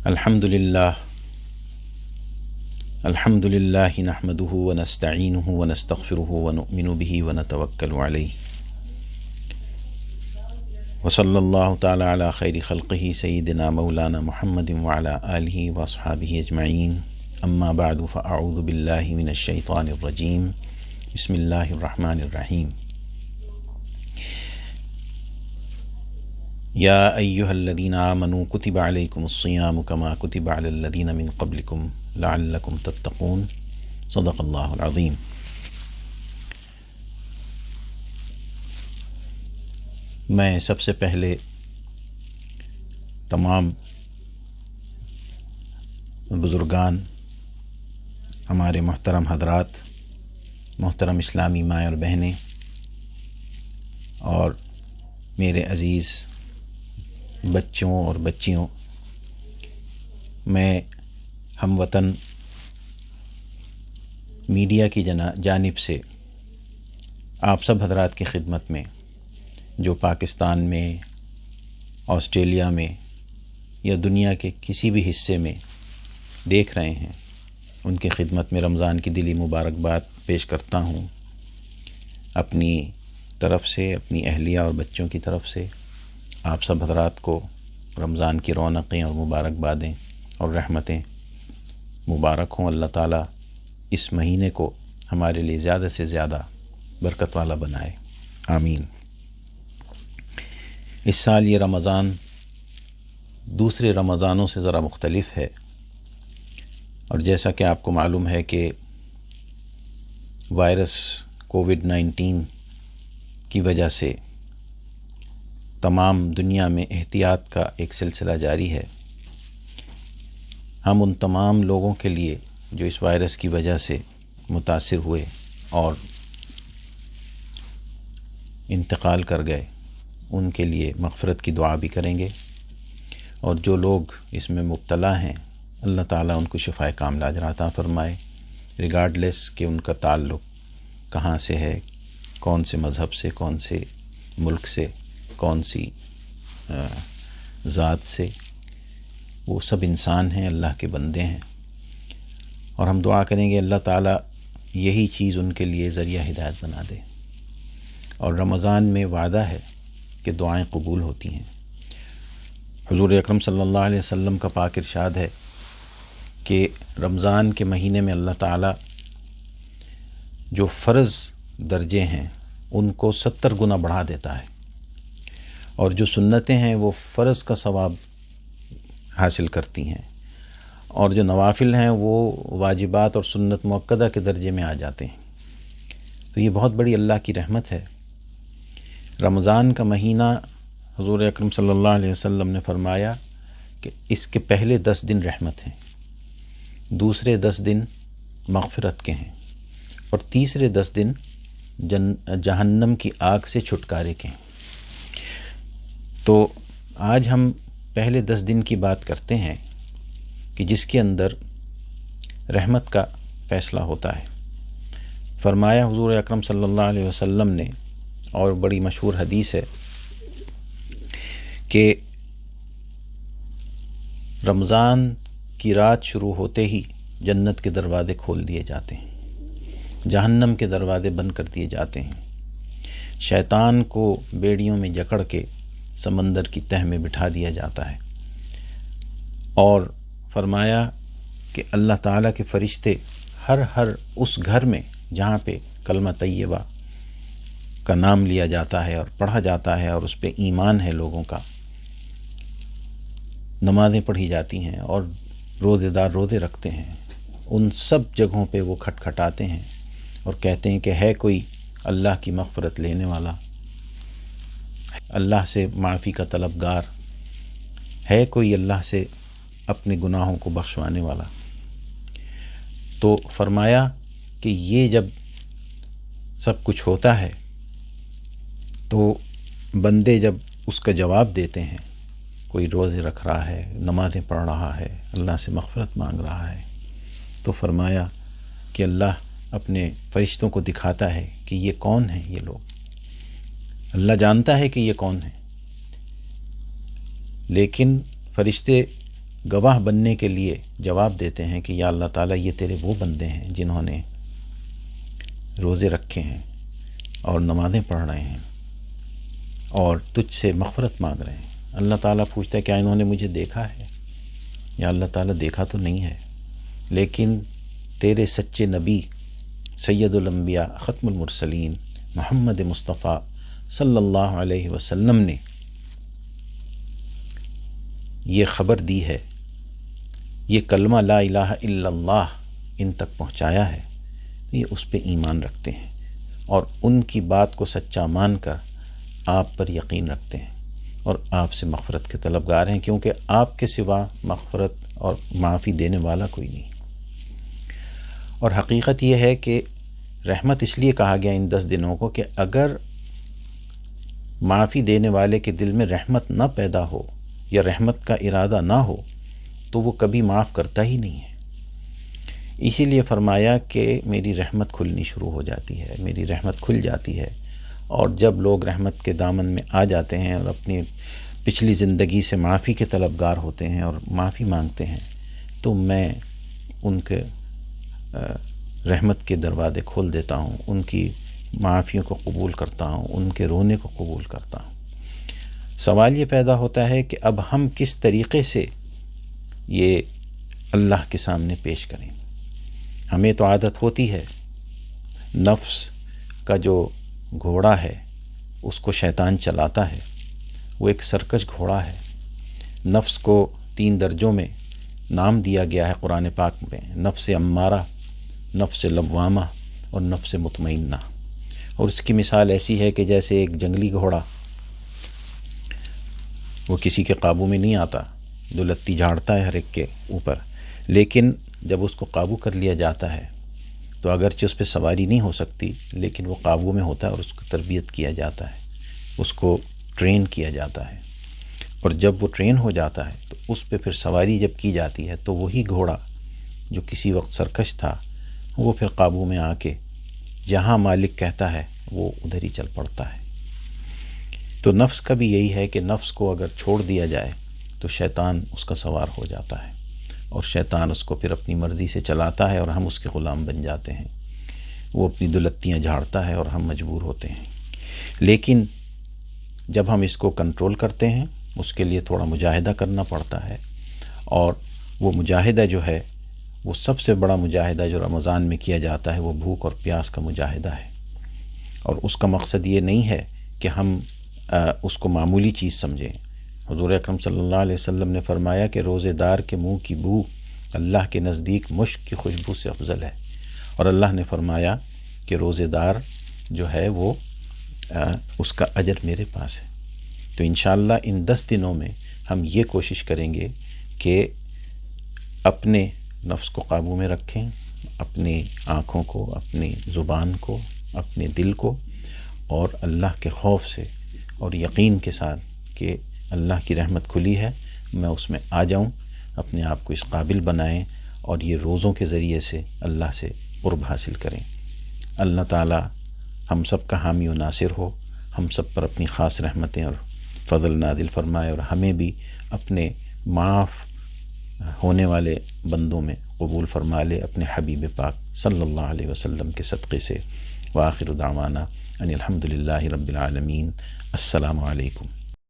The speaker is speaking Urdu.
الحمد للہ نحمده ونستعینه ونستغفره ونؤمن به ونتوکل علیہ وصلی اللہ تعالی علی خیر خلقہ سیدنا مولانا محمد وعلی آلہ واصحابہ اجمعین اما بعد فاعوذ باللہ من الشیطان الرجیم بسم اللہ الرحمن الرحیم یا ایہا الذین آمنوا کتب علیکم الصیام کما کتب علی الذین من قبلکم لعلکم تتقون صدق اللہ العظیم۔ میں سب سے پہلے تمام بزرگان، ہمارے محترم حضرات، محترم اسلامی مائیں اور بہنیں اور میرے عزیز بچوں اور بچیوں، میں ہم وطن میڈیا کی جانب سے آپ سب حضرات کی خدمت میں، جو پاکستان میں، آسٹریلیا میں یا دنیا کے کسی بھی حصے میں دیکھ رہے ہیں، ان کی خدمت میں رمضان کی دلی مبارکباد پیش کرتا ہوں، اپنی طرف سے، اپنی اہلیہ اور بچوں کی طرف سے آپ سب حضرات کو رمضان کی رونقیں اور مبارکبادیں اور رحمتیں مبارک ہوں۔ اللہ تعالیٰ اس مہینے کو ہمارے لیے زیادہ سے زیادہ برکت والا بنائے، آمین۔ اس سال یہ رمضان دوسرے رمضانوں سے ذرا مختلف ہے، اور جیسا کہ آپ کو معلوم ہے کہ وائرس کووڈ-19 کی وجہ سے تمام دنیا میں احتیاط کا ایک سلسلہ جاری ہے۔ ہم ان تمام لوگوں کے لیے جو اس وائرس کی وجہ سے متاثر ہوئے اور انتقال کر گئے، ان کے لیے مغفرت کی دعا بھی کریں گے، اور جو لوگ اس میں مبتلا ہیں اللہ تعالیٰ ان کو شفائے کاملہ اجر عطا فرمائے، ریگارڈلیس کہ ان کا تعلق کہاں سے ہے، کون سے مذہب سے، کون سے ملک سے، کون سی ذات سے، وہ سب انسان ہیں، اللہ کے بندے ہیں، اور ہم دعا کریں گے اللہ تعالیٰ یہی چیز ان کے لیے ذریعہ ہدایت بنا دے۔ اور رمضان میں وعدہ ہے کہ دعائیں قبول ہوتی ہیں۔ حضور اکرم صلی اللہ علیہ وسلم کا پاک ارشاد ہے کہ رمضان کے مہینے میں اللہ تعالیٰ جو فرض درجے ہیں ان کو 70 گنا بڑھا دیتا ہے، اور جو سنتیں ہیں وہ فرض کا ثواب حاصل کرتی ہیں، اور جو نوافل ہیں وہ واجبات اور سنت مؤکدہ کے درجے میں آ جاتے ہیں۔ تو یہ بہت بڑی اللہ کی رحمت ہے۔ رمضان کا مہینہ حضور اکرم صلی اللہ علیہ وسلم نے فرمایا کہ اس کے پہلے 10 دن رحمت ہیں، دوسرے 10 دن مغفرت کے ہیں، اور تیسرے 10 دن جہنم کی آگ سے چھٹکارے کے ہیں۔ تو آج ہم پہلے 10 دن کی بات کرتے ہیں کہ جس کے اندر رحمت کا فیصلہ ہوتا ہے۔ فرمایا حضور اکرم صلی اللہ علیہ وسلم نے، اور بڑی مشہور حدیث ہے کہ رمضان کی رات شروع ہوتے ہی جنت کے دروازے کھول دیے جاتے ہیں، جہنم کے دروازے بند کر دیے جاتے ہیں، شیطان کو بیڑیوں میں جکڑ کے سمندر کی تہ میں بٹھا دیا جاتا ہے، اور فرمایا کہ اللہ تعالیٰ کے فرشتے ہر اس گھر میں جہاں پہ کلمہ طیبہ کا نام لیا جاتا ہے اور پڑھا جاتا ہے اور اس پہ ایمان ہے لوگوں کا، نمازیں پڑھی جاتی ہیں اور روزے دار روزے رکھتے ہیں، ان سب جگہوں پہ وہ کھٹکھٹاتے ہیں اور کہتے ہیں کہ ہے کوئی اللہ کی مغفرت لینے والا، اللہ سے معافی کا طلبگار، ہے کوئی اللہ سے اپنے گناہوں کو بخشوانے والا۔ تو فرمایا کہ یہ جب سب کچھ ہوتا ہے تو بندے جب اس کا جواب دیتے ہیں، کوئی روزے رکھ رہا ہے، نمازیں پڑھ رہا ہے، اللہ سے مغفرت مانگ رہا ہے، تو فرمایا کہ اللہ اپنے فرشتوں کو دکھاتا ہے کہ یہ کون ہیں یہ لوگ۔ اللہ جانتا ہے کہ یہ کون ہیں، لیکن فرشتے گواہ بننے کے لیے جواب دیتے ہیں کہ یا اللہ تعالیٰ یہ تیرے وہ بندے ہیں جنہوں نے روزے رکھے ہیں اور نمازیں پڑھ رہے ہیں اور تجھ سے مغفرت مانگ رہے ہیں۔ اللہ تعالیٰ پوچھتا ہے کیا انہوں نے مجھے دیکھا ہے؟ یا اللہ تعالیٰ دیکھا تو نہیں ہے، لیکن تیرے سچے نبی سید الانبیاء ختم المرسلین محمد مصطفیٰ صلی اللہ علیہ وسلم نے یہ خبر دی ہے، یہ کلمہ لا الہ الا اللہ ان تک پہنچایا ہے، یہ اس پہ ایمان رکھتے ہیں اور ان کی بات کو سچا مان کر آپ پر یقین رکھتے ہیں اور آپ سے مغفرت کے طلبگار ہیں، کیونکہ آپ کے سوا مغفرت اور معافی دینے والا کوئی نہیں۔ اور حقیقت یہ ہے کہ رحمت اس لیے کہا گیا ان 10 دنوں کو کہ اگر معافی دینے والے کے دل میں رحمت نہ پیدا ہو یا رحمت کا ارادہ نہ ہو تو وہ کبھی معاف کرتا ہی نہیں ہے۔ اسی لیے فرمایا کہ میری رحمت کھلنی شروع ہو جاتی ہے، میری رحمت کھل جاتی ہے، اور جب لوگ رحمت کے دامن میں آ جاتے ہیں اور اپنی پچھلی زندگی سے معافی کے طلبگار ہوتے ہیں اور معافی مانگتے ہیں تو میں ان کے رحمت کے دروازے کھول دیتا ہوں، ان کی معافیوں کو قبول کرتا ہوں، ان کے رونے کو قبول کرتا ہوں۔ سوال یہ پیدا ہوتا ہے کہ اب ہم کس طریقے سے یہ اللہ کے سامنے پیش کریں۔ ہمیں تو عادت ہوتی ہے، نفس کا جو گھوڑا ہے اس کو شیطان چلاتا ہے، وہ ایک سرکش گھوڑا ہے۔ نفس کو 3 درجوں میں نام دیا گیا ہے قرآن پاک میں، نفس امارہ، نفس لوامہ اور نفس مطمئنہ، اور اس کی مثال ایسی ہے کہ جیسے ایک جنگلی گھوڑا، وہ کسی کے قابو میں نہیں آتا، جو لتی جھاڑتا ہے ہر ایک کے اوپر، لیکن جب اس کو قابو کر لیا جاتا ہے تو اگرچہ اس پہ سواری نہیں ہو سکتی لیکن وہ قابو میں ہوتا ہے اور اس کو تربیت کیا جاتا ہے، اس کو ٹرین کیا جاتا ہے، اور جب وہ ٹرین ہو جاتا ہے تو اس پہ پھر سواری جب کی جاتی ہے تو وہی گھوڑا جو کسی وقت سرکش تھا وہ پھر قابو میں آ کے جہاں مالک کہتا ہے وہ ادھر ہی چل پڑتا ہے۔ تو نفس کا بھی یہی ہے کہ نفس کو اگر چھوڑ دیا جائے تو شیطان اس کا سوار ہو جاتا ہے اور شیطان اس کو پھر اپنی مرضی سے چلاتا ہے اور ہم اس کے غلام بن جاتے ہیں، وہ اپنی دلتیاں جھاڑتا ہے اور ہم مجبور ہوتے ہیں۔ لیکن جب ہم اس کو کنٹرول کرتے ہیں اس کے لیے تھوڑا مجاہدہ کرنا پڑتا ہے، اور وہ مجاہدہ جو ہے وہ سب سے بڑا مجاہدہ جو رمضان میں کیا جاتا ہے وہ بھوک اور پیاس کا مجاہدہ ہے، اور اس کا مقصد یہ نہیں ہے کہ ہم اس کو معمولی چیز سمجھیں۔ حضور اکرم صلی اللہ علیہ وسلم نے فرمایا کہ روزے دار کے منہ کی بو اللہ کے نزدیک مشک کی خوشبو سے افضل ہے، اور اللہ نے فرمایا کہ روزے دار جو ہے وہ اس کا اجر میرے پاس ہے۔ تو انشاءاللہ ان 10 دنوں میں ہم یہ کوشش کریں گے کہ اپنے نفس کو قابو میں رکھیں، اپنی آنکھوں کو، اپنی زبان کو، اپنے دل کو، اور اللہ کے خوف سے اور یقین کے ساتھ کہ اللہ کی رحمت کھلی ہے، میں اس میں آ جاؤں، اپنے آپ کو اس قابل بنائیں اور یہ روزوں کے ذریعے سے اللہ سے قرب حاصل کریں۔ اللہ تعالی ہم سب کا حامی و ناصر ہو، ہم سب پر اپنی خاص رحمتیں اور فضل نازل فرمائے، اور ہمیں بھی اپنے معاف ہونے والے بندوں میں قبول فرما لے اپنے حبیب پاک صلی اللہ علیہ وسلم کے صدقے سے۔ وآخر دعوانا ان الحمد للہ رب العالمین۔ السلام علیکم۔